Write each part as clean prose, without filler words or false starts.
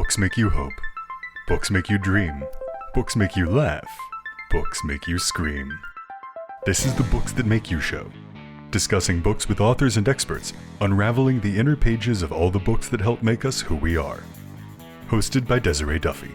Books make you hope. Books make you dream. Books make you laugh. Books make you scream. This is the Books That Make You show, discussing books with authors and experts, unraveling the inner pages of all the books that help make us who we are. Hosted by Desiree Duffy.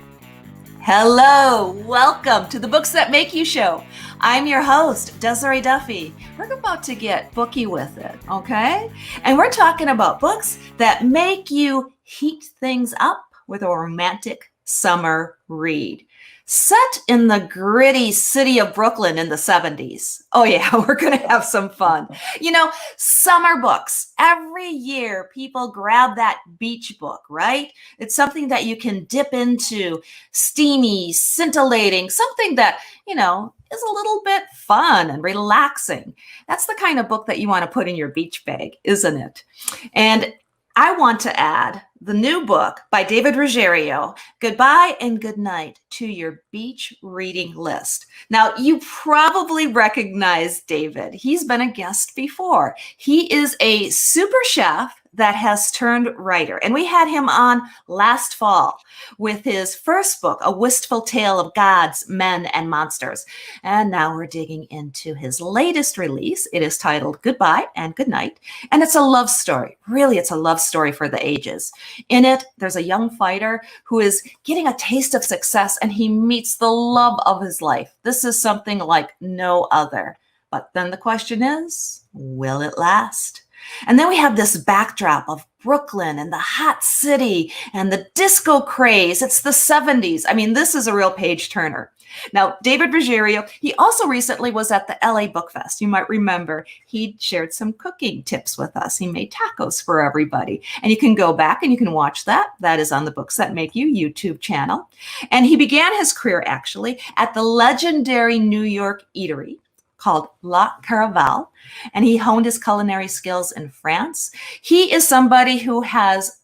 Hello, welcome to the Books That Make You show. I'm your host, Desiree Duffy. We're about to get booky with it, okay? And we're talking about books that make you heat things up with a romantic summer read. Set in the gritty city of Brooklyn in the 70s. Oh yeah, we're going to have some fun. You know, summer books. Every year people grab that beach book, right? It's something that you can dip into, steamy, scintillating, something that, you know, is a little bit fun and relaxing. That's the kind of book that you want to put in your beach bag, isn't it? And I want to add the new book by David Ruggerio, Goodbye and Goodnight, to your beach reading list. Now, you probably recognize David. He's been a guest before. He is a super chef that has turned writer. And we had him on last fall with his first book, A Wistful Tale of Gods, Men, and Monsters. And now we're digging into his latest release. It is titled Goodbye and Goodnight. And it's a love story. Really, it's a love story for the ages. In it, there's a young fighter who is getting a taste of success and he meets the love of his life. This is something like no other. But then the question is, will it last? And then we have this backdrop of Brooklyn and the hot city and the disco craze. It's the 70s. I mean, this is a real page turner. Now, David Ruggerio, he also recently was at the LA Bookfest. You might remember he shared some cooking tips with us. He made tacos for everybody. And you can go back and you can watch that. That is on the Books That Make You YouTube channel. And he began his career actually at the legendary New York eatery called La Caravelle, and he honed his culinary skills in France. He is somebody who has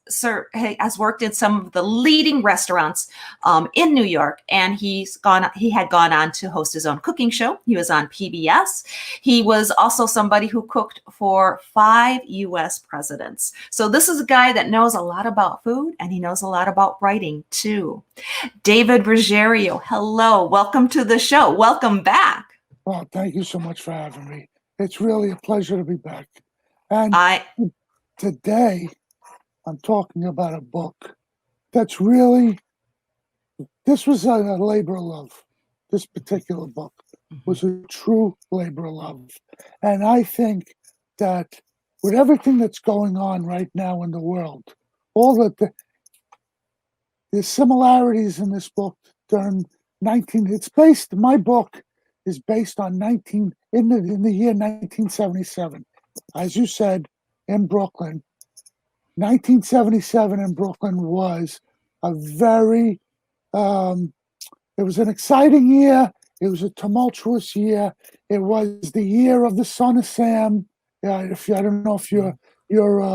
worked in some of the leading restaurants in New York, and he had gone on to host his own cooking show. He was on PBS. He was also somebody who cooked for 5 U.S. presidents. So this is a guy that knows a lot about food, and he knows a lot about writing too. David Ruggerio, hello, welcome to the show. Welcome back. Well, thank you so much for having me. It's really a pleasure to be back. And today, I'm talking about a book that's really, this was a labor of love. This particular book was a true labor of love. And I think that with everything that's going on right now in the world, all the similarities in this book during my book is based on in the year 1977. As you said, in Brooklyn. 1977 in Brooklyn was a very, it was an exciting year. It was a tumultuous year. It was the year of the Son of Sam. I don't know if your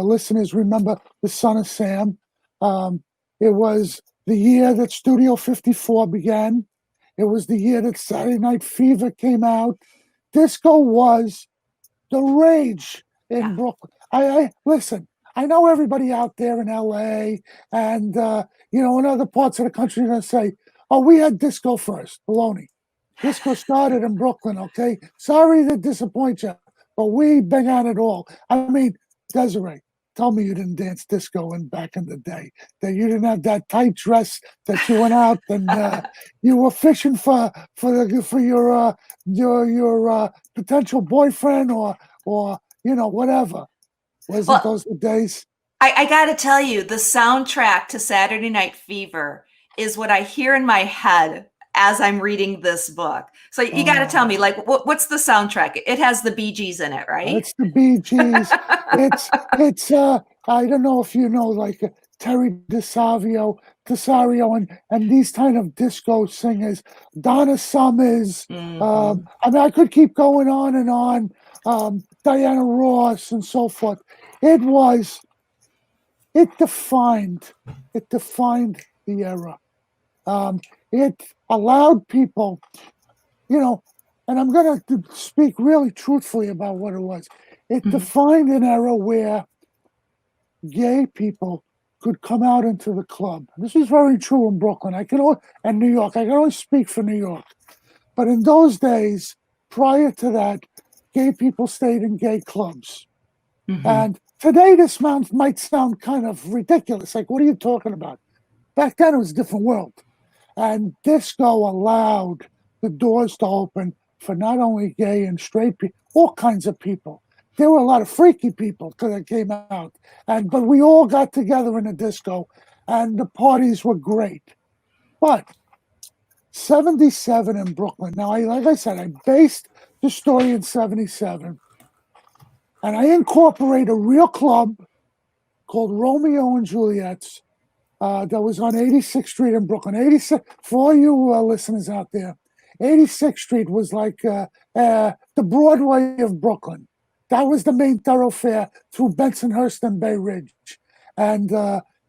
listeners remember the Son of Sam. It was the year that Studio 54 began. It was the year that Saturday Night Fever came out. Disco was the rage in Brooklyn. I listen, I know everybody out there in LA and, in other parts of the country are going to say, oh, we had disco first. Baloney. Disco started in Brooklyn, okay? Sorry to disappoint you, but we began it all. I mean, Desiree, tell me you didn't dance disco back in the day, that you didn't have that tight dress, that you went out and you were fishing for your potential boyfriend or whatever. Wasn't those the days? I got to tell you, the soundtrack to Saturday Night Fever is what I hear in my head as I'm reading this book. So you got to tell me, like, what's the soundtrack? It has the Bee Gees in it, right? It's the Bee Gees. it's I don't know if you know, like Terry DeSavio and these kind of disco singers, Donna Summers. I mean, I could keep going on and on. Diana Ross and so forth. It defined the era. It allowed people, and I'm going to speak really truthfully about what it was. It defined an era where gay people could come out into the club. This is very true in Brooklyn. And New York. I can only speak for New York. But in those days, prior to that, gay people stayed in gay clubs. Mhm. And today, this might sound kind of ridiculous. Like, what are you talking about? Back then, it was a different world. And disco allowed the doors to open for not only gay and straight people, all kinds of people. There were a lot of freaky people that came out. But we all got together in a disco, and the parties were great. But 77 in Brooklyn. Now, like I said, I based the story in 77. And I incorporate a real club called Romeo and Juliet's that was on 86th Street in Brooklyn. 86, for all you listeners out there, 86th Street was like the Broadway of Brooklyn. That was the main thoroughfare through Bensonhurst and Bay Ridge. And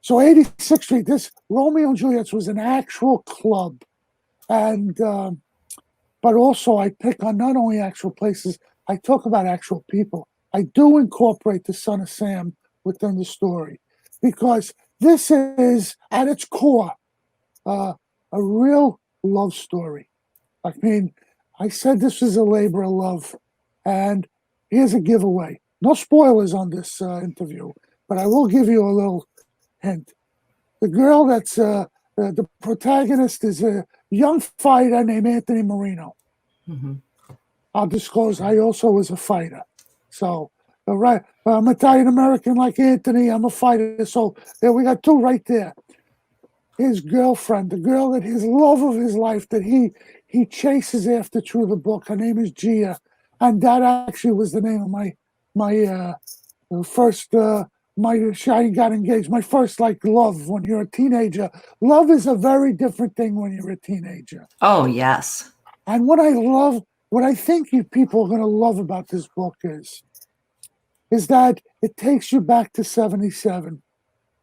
so 86th Street, this Romeo and Juliet's was an actual club. And but also I pick on not only actual places, I talk about actual people. I do incorporate the Son of Sam within the story because this is, at its core, a real love story. I mean, I said this was a labor of love, and here's a giveaway. No spoilers on this interview, but I will give you a little hint. The girl that's the protagonist is a young fighter named Anthony Marino. Mm-hmm. I'll disclose I also was a fighter. So, I'm Italian American like Anthony. I'm a fighter. So there we got two right there. His girlfriend, the girl that his love of his life that he chases after through the book. Her name is Gia, and that actually was the name of my first. I got engaged. My first love when you're a teenager. Love is a very different thing when you're a teenager. Oh, yes. And what I think you people are going to love about this book is that it takes you back to 77.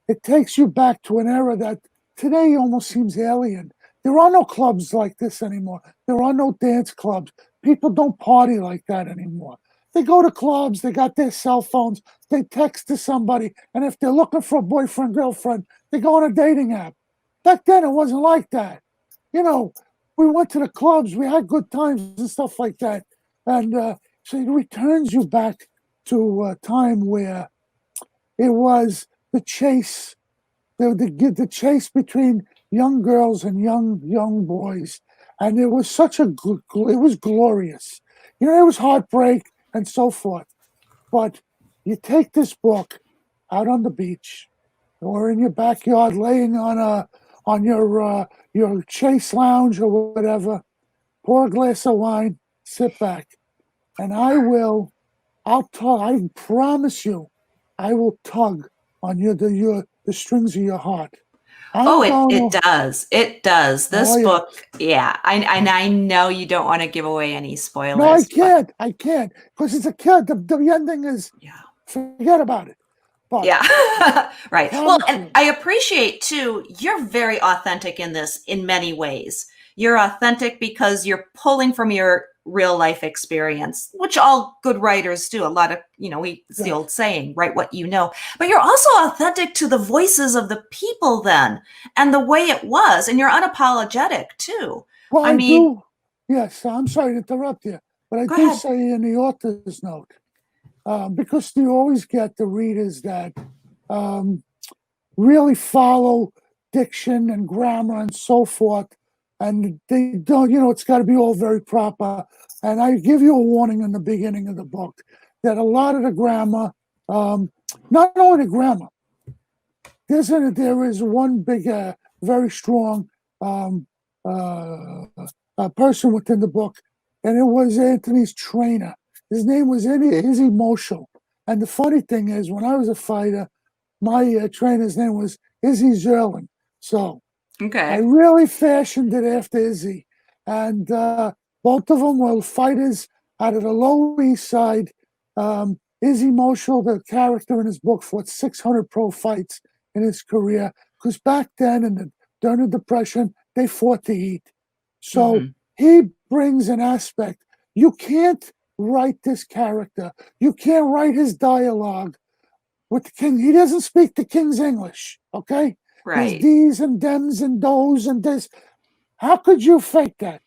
It takes you back to an era that today almost seems alien. There are no clubs like this anymore. There are no dance clubs. People don't party like that anymore. They go to clubs, they got their cell phones, they text to somebody, and if they're looking for a boyfriend, girlfriend, they go on a dating app. Back then, it wasn't like that. You know, we went to the clubs, we had good times and stuff like that. And so it returns you back to a time where it was the chase, the chase between young girls and young boys, and it was it was glorious. You know, it was heartbreak and so forth. But you take this book out on the beach or in your backyard, laying on your chase lounge or whatever, pour a glass of wine, sit back, and I promise you, I will tug on the strings of your heart. It does. It does. This book, yes. I know you don't want to give away any spoilers. No, I can't, because it's a kid. The ending is, forget about it. But right. Well, and I appreciate too, you're very authentic in this in many ways. You're authentic because you're pulling from your real life experience, which all good writers do. A lot of, it's the old saying, write what you know. But you're also authentic to the voices of the people then and the way it was. And you're unapologetic too. Well, I mean, yes, I'm sorry to interrupt you, but I do say in the author's note, because you always get the readers that really follow diction and grammar and so forth. And they don't, it's got to be all very proper. And I give you a warning in the beginning of the book that a lot of the grammar, not only the grammar, there is one big, very strong person within the book, and it was Anthony's trainer. His name was Izzy Moschel. And the funny thing is, when I was a fighter, my trainer's name was Izzy Zerlin. So I really fashioned it after Izzy. And both of them were fighters out of the Lower East Side. Izzy Moschel, the character in his book, fought 600 pro fights in his career. Because back then, during the Depression, they fought to eat. So he brings an aspect. You can't write this character. You can't write his dialogue with the king. He doesn't speak the king's English, okay? There's Right. these and dems and those and this. How could you fake that?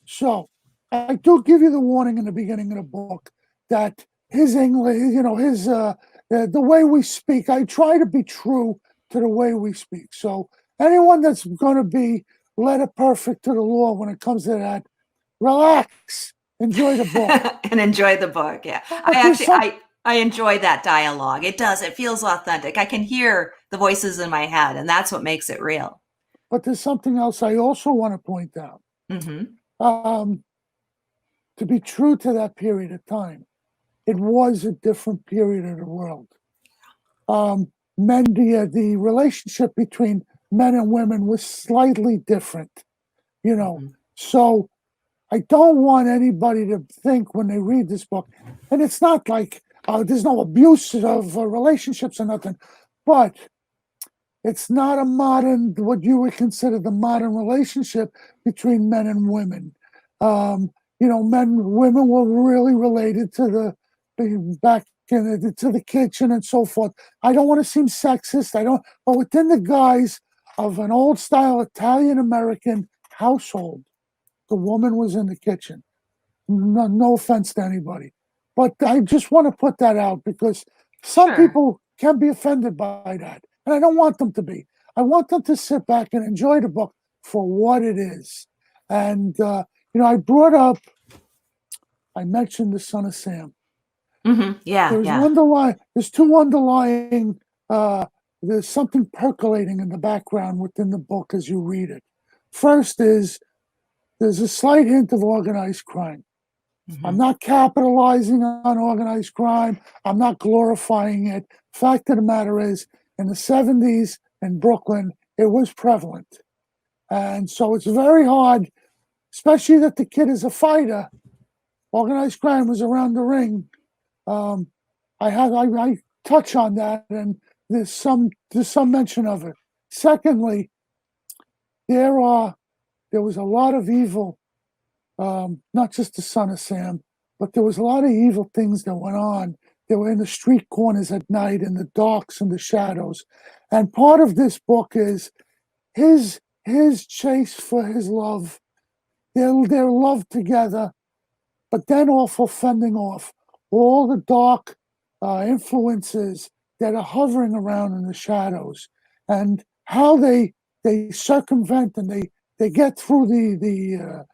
So I do give you the warning in the beginning of the book that his English, the way we speak, I try to be true to the way we speak. So anyone that's going to be letter perfect to the law when it comes to that, relax, enjoy the book. And enjoy the book. Yeah. But there's I enjoy that dialogue. It does. It feels authentic. I can hear the voices in my head, and that's what makes it real. But there's something else I also want to point out. To be true to that period of time, it was a different period of the world. The relationship between men and women was slightly different, So I don't want anybody to think when they read this book, and it's not like there's no abuse of relationships or nothing, but it's not a modern, what you would consider the modern relationship between men and women. Women were really related to the kitchen and so forth. I don't want to seem sexist. But within the guise of an old style Italian American household, the woman was in the kitchen. No offense to anybody, but I just want to put that out because some people can be offended by that, and I don't want them to be. I want them to sit back and enjoy the book for what it is. And I mentioned the Son of Sam. There's two underlying. There's something percolating in the background within the book as you read it. First is there's a slight hint of organized crime. I'm not capitalizing on organized crime. I'm not glorifying it. Fact of the matter is, in the 70s in Brooklyn, it was prevalent. And so it's very hard, especially that the kid is a fighter. Organized crime was around the ring. I touch on that, and there's some mention of it. Secondly, there was a lot of evil, not just the Son of Sam, but there was a lot of evil things that went on. They were in the street corners at night, in the darks and the shadows. And part of this book is his chase for his love, their love together, but then also fending off all the dark influences that are hovering around in the shadows, and how they circumvent and they get through the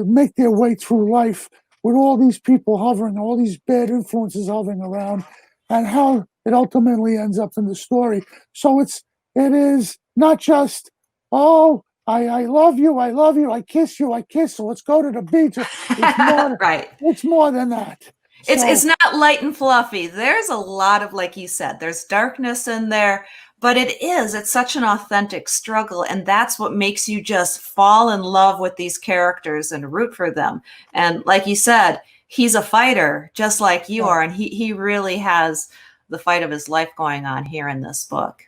make their way through life with all these people hovering, all these bad influences hovering around, and how it ultimately ends up in the story. So it is not just, oh, I love you, I kiss you, so let's go to the beach. It's more, right. It's more than that. It's not light and fluffy. There's a lot of, like you said, there's darkness in there, but it's such an authentic struggle. And that's what makes you just fall in love with these characters and root for them. And like you said, he's a fighter just like you are. And he really has the fight of his life going on here in this book.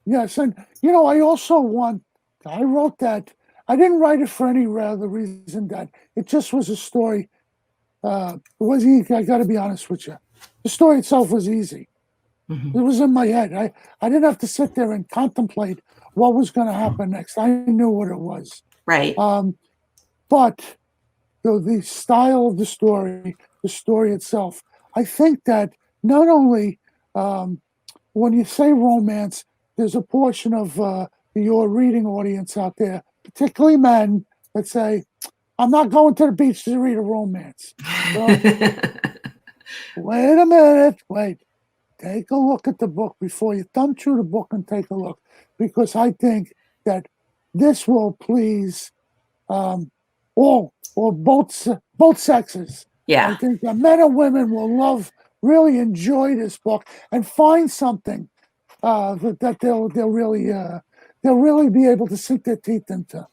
Yes. And, I wrote that. I didn't write it for any other reason that it just was a story. It was easy. I got to be honest with you. The story itself was easy. It was in my head. I didn't have to sit there and contemplate what was going to happen next. I knew what it was. Right. But the style of the story itself, I think that not only when you say romance, there's a portion of your reading audience out there, particularly men, that say, I'm not going to the beach to read a romance. So, wait a minute. Take a look at the book before you thumb through the book and take a look, because I think that this will please both sexes. Yeah. I think that men and women will really enjoy this book and find something that they'll really be able to sink their teeth into.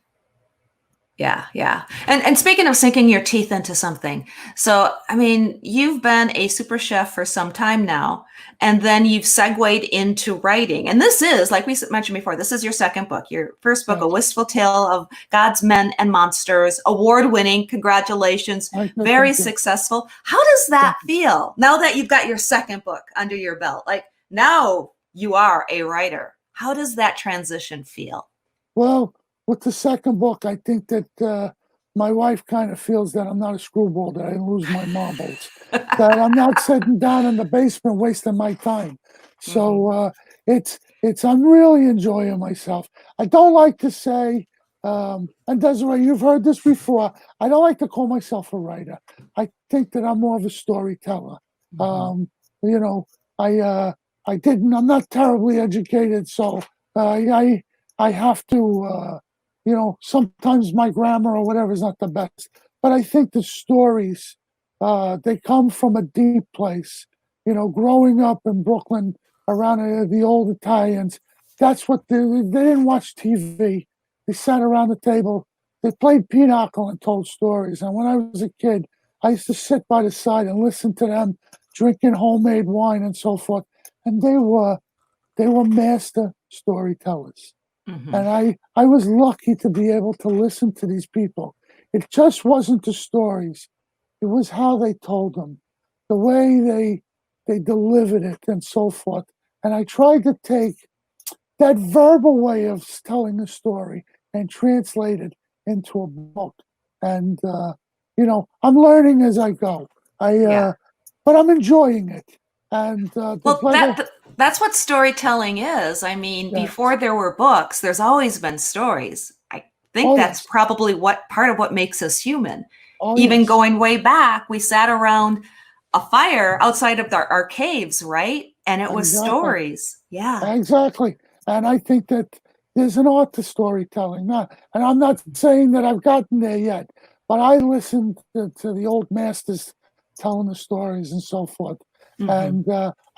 Yeah. And speaking of sinking your teeth into something, so I mean, you've been a super chef for some time now, and then you've segued into writing. And this is, like we mentioned before, this is your second book. Your first book, A Yes. Wistful Tale of Gods, Men, and Monsters, award-winning. Congratulations, Thank very you. successful. How does that feel now that you've got your second book under your belt? Like now you are a writer. How does that transition feel? Well, with the second book, I think that my wife kind of feels that I'm not a screwball, that I didn't lose my marbles, that I'm not sitting down in the basement wasting my time. So I'm really enjoying myself. I don't like to say, and Desiree, you've heard this before. I don't like to call myself a writer. I think that I'm more of a storyteller. You know, I didn't. I'm not terribly educated, so I have to, sometimes my grammar or whatever is not the best, but I think the stories, they come from a deep place. Growing up in Brooklyn around the old Italians, that's what they didn't watch TV. They sat around the table, they played pinochle and told stories. And when I was a kid, I used to sit by the side and listen to them drinking homemade wine and so forth. And they were master storytellers. And I was lucky to be able to listen to these people. It just wasn't the stories. It was how they told them, the way they delivered it and so forth. And I tried to take that verbal way of telling a story and translate it into a book. And I'm learning as I go. But I'm enjoying it. And Well, that's what storytelling is. I mean, Yes. before there were books, there's always been stories. I think that's Yes. probably what part of what makes us human. Oh, Even yes. going way back, we sat around a fire outside of our caves, right? And it was Exactly. stories. Yeah. Exactly. And I think that there's an art to storytelling. And I'm not saying that I've gotten there yet, but I listened to the old masters telling the stories and so forth. And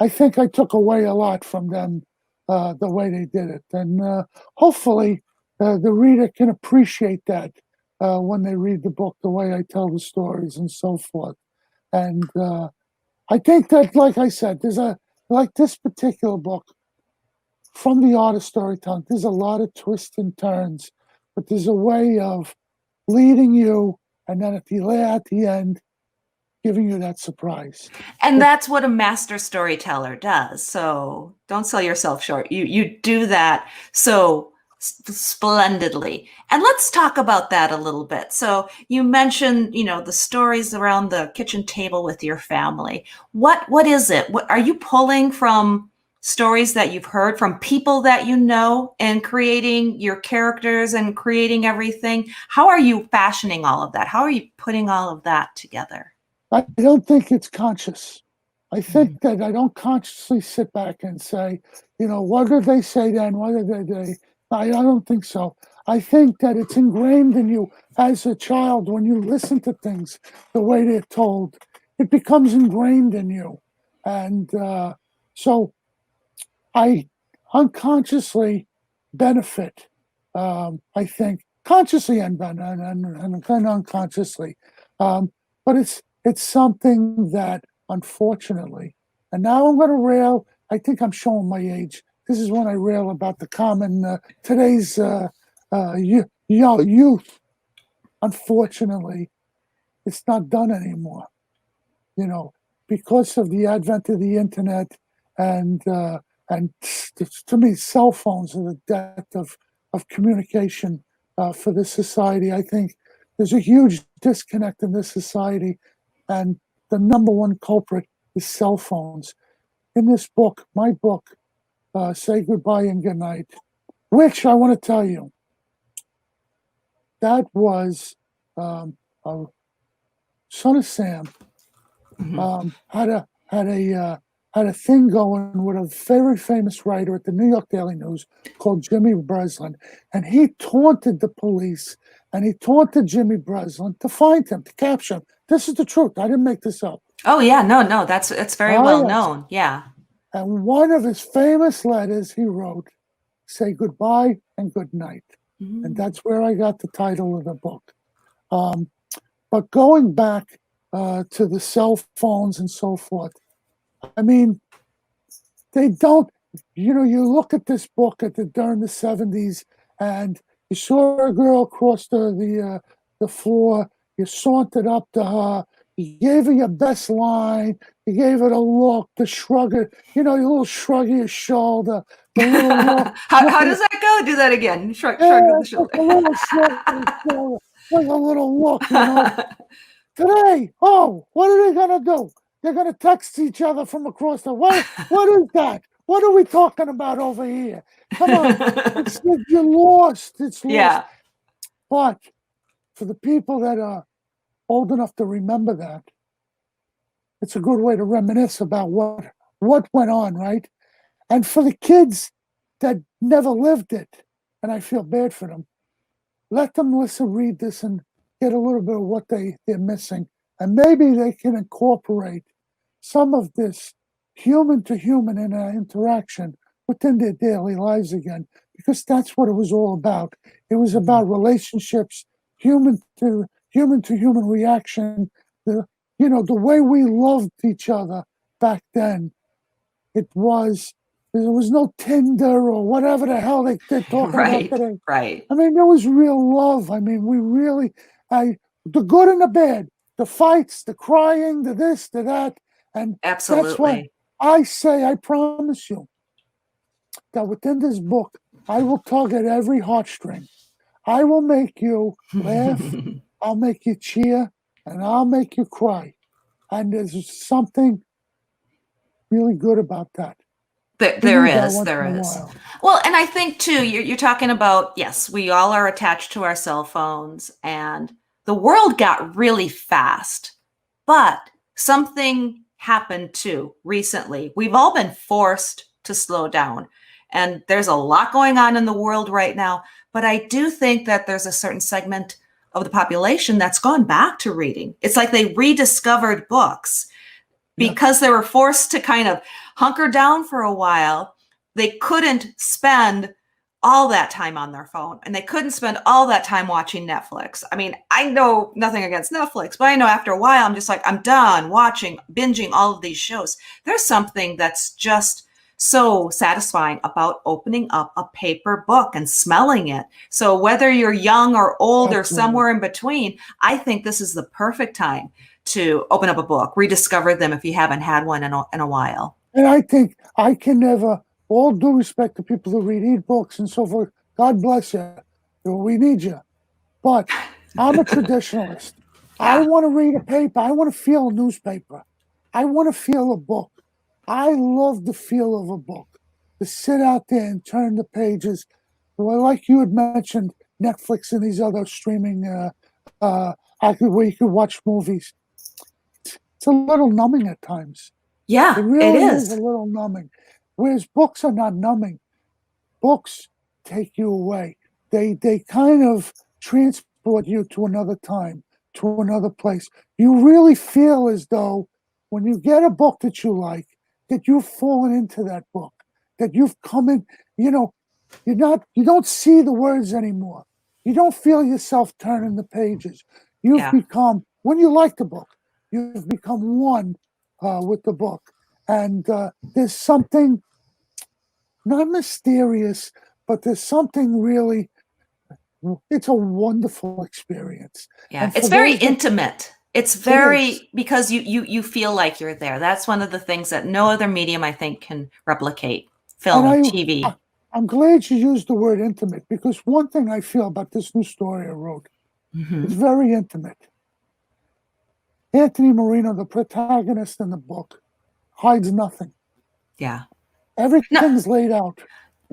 I think I took away a lot from them, the way they did it. And hopefully the reader can appreciate that when they read the book, the way I tell the stories and so forth. And I think that, like I said, like this particular book, from the art of storytelling, there's a lot of twists and turns, but there's a way of leading you, and then at the end, giving you that surprise. And that's what a master storyteller does. So don't sell yourself short. You do that so splendidly. And let's talk about that a little bit. So you mentioned, the stories around the kitchen table with your family. What is it? What are you pulling from stories that you've heard from people that you know and creating your characters and creating everything? How are you fashioning all of that? How are you putting all of that together? I don't think it's conscious. I think that I don't consciously sit back and say, what did they say then? What did they? I don't think so. I think that it's ingrained in you as a child when you listen to things the way they're told. It becomes ingrained in you. And so I unconsciously benefit, I think, consciously and kind of unconsciously. But it's something that, unfortunately, and now I'm going to rail. I think I'm showing my age. This is when I rail about the common today's youth. Unfortunately, it's not done anymore. Because of the advent of the internet and to me, cell phones are the death of communication for this society. I think there's a huge disconnect in this society, and the number one culprit is cell phones. In this book, my book, Say Goodbye and Goodnight, which I want to tell you, that was a son of Sam, had a thing going with a very famous writer at the New York Daily News called Jimmy Breslin, and he taunted the police and he taunted Jimmy Breslin to find him, to capture him. This is the truth. I didn't make this up. Oh yeah, no, it's very well known. Yeah. And one of his famous letters he wrote, Say Goodbye and Goodnight. And that's where I got the title of the book. But going back to the cell phones and so forth, I mean, they don't, you look at this book during the 70s and you saw a girl cross the floor, you sauntered up to her, you gave her your best line, you gave her the look, the shrug, your little shrug of your shoulder, the little look. How does that go? Do that again. Shrug of the shoulder. A little shrug of the shoulder, like a little look, Today, what are they going to do? They're going to text each other from across the way. What is that? What are we talking about over here? Come on. You're lost. It's lost. Yeah. But for the people that are old enough to remember that, it's a good way to reminisce about what went on, right? And for the kids that never lived it, and I feel bad for them, let them read this and get a little bit of what they're missing. And maybe they can incorporate some of this human-to-human interaction within their daily lives again, because that's what it was all about. It was about relationships, human-to-human reaction, the way we loved each other back then. There was no Tinder or whatever the hell they're talking about today. Right. I mean, there was real love. I mean, the good and the bad, the fights, the crying, the this, the that. And absolutely. That's what I promise you, that within this book, I will tug at every heartstring. I will make you laugh, I'll make you cheer, and I'll make you cry. And there's something really good about that. There is. Well, and I think too, you're talking about, yes, we all are attached to our cell phones and the world got really fast, but something happened too recently. We've all been forced to slow down, and there's a lot going on in the world right now, but I do think that there's a certain segment of the population that's gone back to reading. It's like they rediscovered books. Because they were forced to kind of hunker down for a while, they couldn't spend all that time on their phone, and they couldn't spend all that time watching Netflix. I mean, I know nothing against Netflix, but I know after a while, I'm just like, I'm done binging all of these shows. There's something that's just so satisfying about opening up a paper book and smelling it. So whether you're young or old or somewhere in between, I think this is the perfect time to open up a book, rediscover them if you haven't had one in a while. And I think I can never, all due respect to people who read e-books and so forth, God bless you, we need you. But I'm a traditionalist. I want to read a paper. I want to feel a newspaper. I want to feel a book. I love the feel of a book, to sit out there and turn the pages. Well, like you had mentioned, Netflix and these other streaming where you could watch movies. It's a little numbing at times. Yeah, it really is a little numbing. Whereas books are not numbing. Books take you away. They kind of transport you to another time, to another place. You really feel as though when you get a book that you like, that you've fallen into that book, that you've come in, you don't see the words anymore. You don't feel yourself turning the pages. You've become, when you like the book, you've become one with the book. And there's something not mysterious, but there's something really, it's a wonderful experience. Yeah, it's very intimate. It's very, because you feel like you're there. That's one of the things that no other medium, I think, can replicate. Film, TV. I'm glad you used the word intimate, because one thing I feel about this new story I wrote, it's very intimate. Anthony Marino, the protagonist in the book, hides nothing. Yeah. Everything's laid out.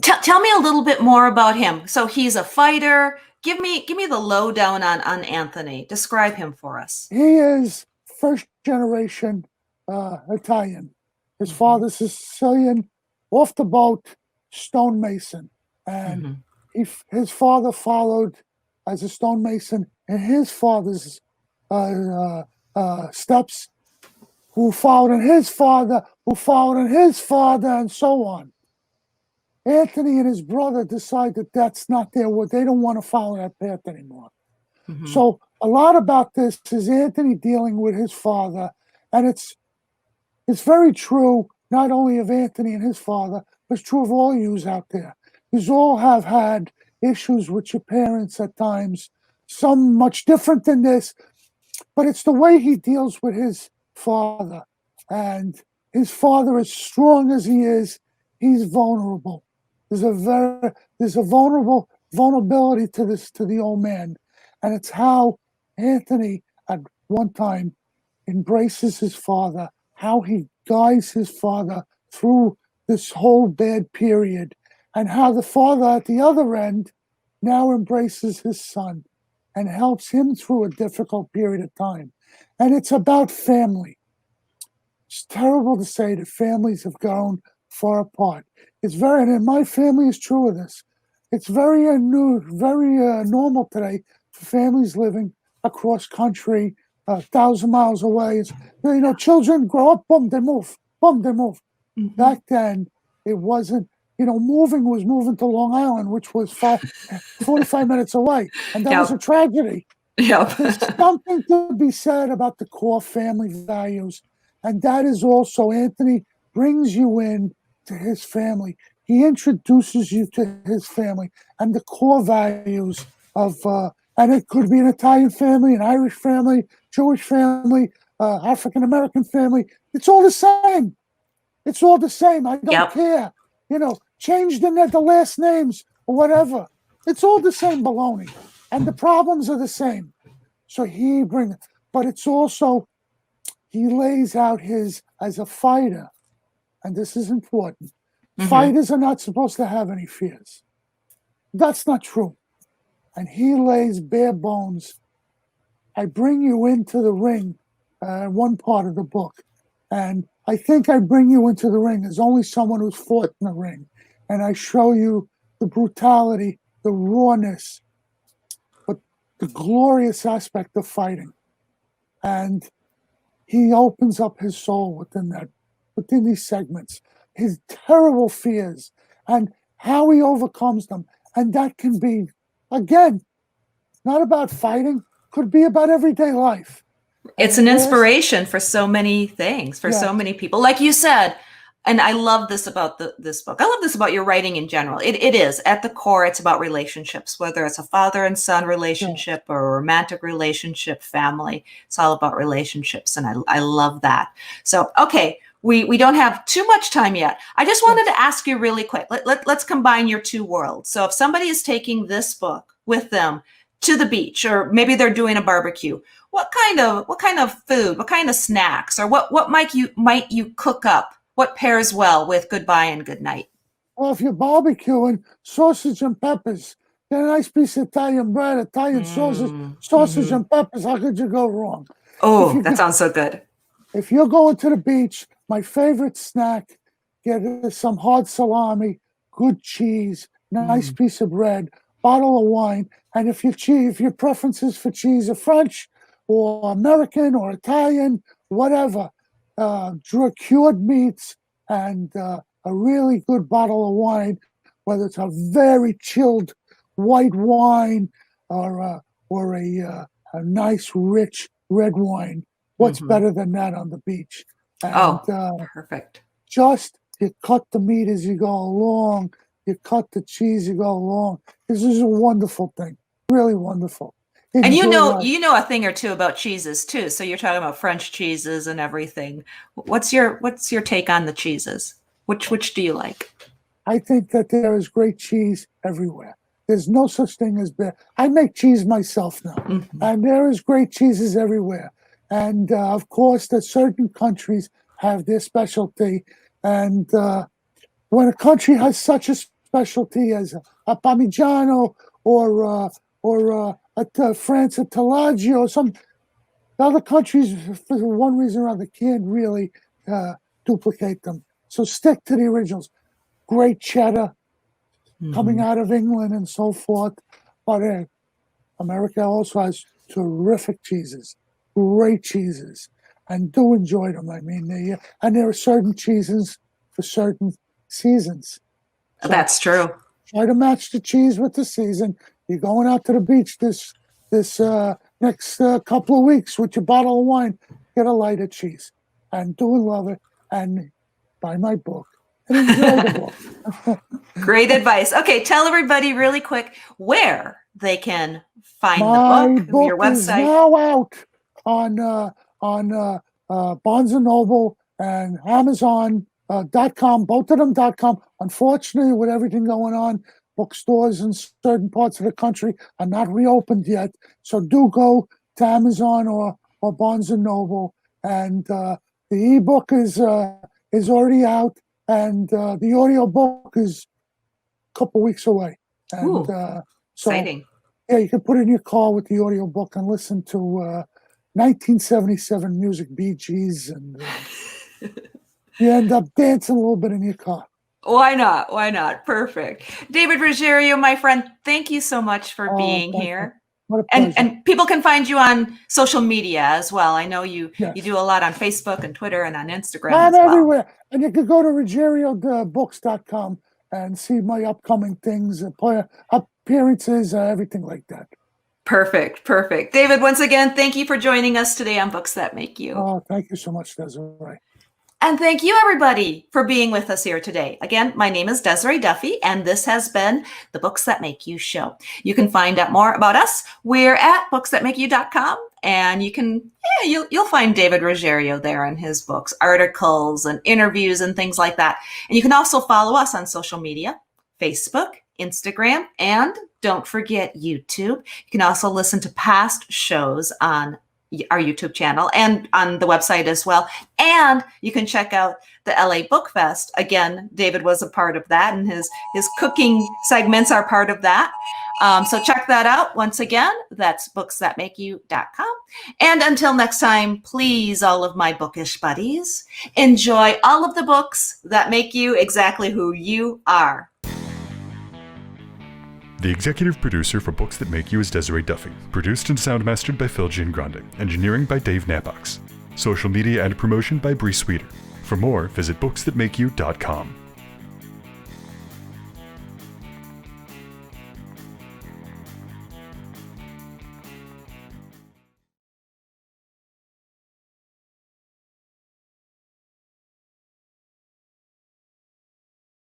Tell me a little bit more about him. So he's a fighter. Give me the lowdown on Anthony. Describe him for us. He is first generation Italian. His father's Sicilian, off the boat, stonemason. And his father followed as a stonemason in his father's steps, who followed in his father, who followed in his father, and so on. Anthony and his brother decide that that's not their way. They don't want to follow that path anymore. Mhm. So a lot about this is Anthony dealing with his father, and it's very true, not only of Anthony and his father, but it's true of all yous out there. Yous all have had issues with your parents at times, some much different than this, but it's the way he deals with his father. And his father, as strong as he is, he's vulnerable. There's a vulnerability to the old man. And it's how Anthony at one time embraces his father, how he guides his father through this whole bad period, and how the father at the other end now embraces his son and helps him through a difficult period of time. And it's about family. It's terrible to say that families have grown far apart. It's very, and my family is true of this. It's very normal today for families living across country, 1,000 miles away. It's, children grow up, boom, they move, boom, they move. Mhm. Back then, it wasn't, moving to Long Island, which was 45 minutes away. And that was a tragedy. Yep. There's something to be said about the core family values. And that is also, Anthony brings you in to his family. He introduces you to his family and the core values of, and it could be an Italian family, an Irish family, Jewish family, African-American family. It's all the same. It's all the same. I don't care. Change the last names or whatever. It's all the same baloney. And the problems are the same. So he brings, but it's also, he lays out as a fighter, and this is important. Mhm. Fighters are not supposed to have any fears. That's not true. And he lays bare bones. I bring you into the ring, one part of the book, and I think I bring you into the ring as only someone who's fought in the ring, and I show you the brutality, the rawness, but the glorious aspect of fighting. And he opens up his soul within these segments, his terrible fears and how he overcomes them. And that can be, again, not about fighting, could be about everyday life. It's an inspiration for so many things, for so many people. Like you said, and I love this about this book. I love this about your writing in general. It is, at the core, it's about relationships, whether it's a father and son relationship or a romantic relationship, family. It's all about relationships, and I love that. So, okay, we don't have too much time yet. I just wanted to ask you really quick. Let's combine your two worlds. So if somebody is taking this book with them to the beach, or maybe they're doing a barbecue, what kind of food, what kind of snacks, or what might you cook up? What pairs well with Goodbye and Goodnight? Well, if you're barbecuing, sausage and peppers, get a nice piece of Italian bread, Italian sausage and peppers. How could you go wrong? Oh, that sounds so good. If you're going to the beach, my favorite snack, get some hard salami, good cheese, nice piece of bread, bottle of wine, and if your preference is for cheese, or French, or American, or Italian, whatever, cured meats, and a really good bottle of wine, whether it's a very chilled white wine or a nice rich red wine. What's better than that on the beach? And, perfect. Just you cut the meat as you go along, you cut the cheese, you go along. This is a wonderful thing, really wonderful. And you know a thing or two about cheeses too. So you're talking about French cheeses and everything. What's your take on the cheeses? Which do you like? I think that there is great cheese everywhere. There's no such thing as bad. I make cheese myself now, and there is great cheeses everywhere. And of course, that certain countries have their specialty. And when a country has such a specialty as a Parmigiano or France, a Taleggio, some other countries, for one reason or other, can't really duplicate them. So stick to the originals. Great cheddar coming out of England and so forth. But America also has terrific cheeses, great cheeses, and do enjoy them. I mean, and there are certain cheeses for certain seasons. So That's true. try to match the cheese with the season. You're going out to the beach this next couple of weeks with your bottle of wine. Get a lighter cheese and do and love it and buy my book and enjoy the book. Great advice. Okay, tell everybody really quick where they can find My the book, your book is website. now out on Barnes and Noble and Amazon.com, both of them.com. Unfortunately, with everything going on, bookstores in certain parts of the country are not reopened yet. So do go to Amazon or Barnes and Noble. And the ebook is already out, and the audio book is a couple weeks away. And Ooh, so exciting. yeah, you can put it in your car with the audio book and listen to 1977 music, Bee Gees, and you end up dancing a little bit in your car. Why not? Why not? Perfect. David Ruggerio, my friend, thank you so much for being Thank here. you. What a pleasure. And people can find you on social media as well. I know you Yes. you do a lot on Facebook and Twitter and on Instagram I'm as well. everywhere. And you can go to RuggerioBooks.com and see my upcoming things, appearances, everything like that. Perfect. Perfect. David, once again, thank you for joining us today on Books That Make You. Oh, thank you so much, Desiree. And thank you, everybody, for being with us here today. Again, my name is Desiree Duffy, and this has been the Books That Make You show. You can find out more about us. We're at booksthatmakeyou.com, and you can, you'll find David Ruggerio there and his books, articles and interviews and things like that. And you can also follow us on social media, Facebook, Instagram, and don't forget YouTube. You can also listen to past shows on our YouTube channel and on the website as well. And you can check out the LA Bookfest. Again, David was a part of that, and his cooking segments are part of that. So check that out. Once again, that's booksthatmakeyou.com. And until next time, please, all of my bookish buddies, enjoy all of the books that make you exactly who you are. The executive producer for Books That Make You is Desiree Duffy. Produced and sound mastered by Phil Giangrande. Engineering by Dave Nabox. Social media and promotion by Bree Sweeter. For more, visit booksthatmakeyou.com.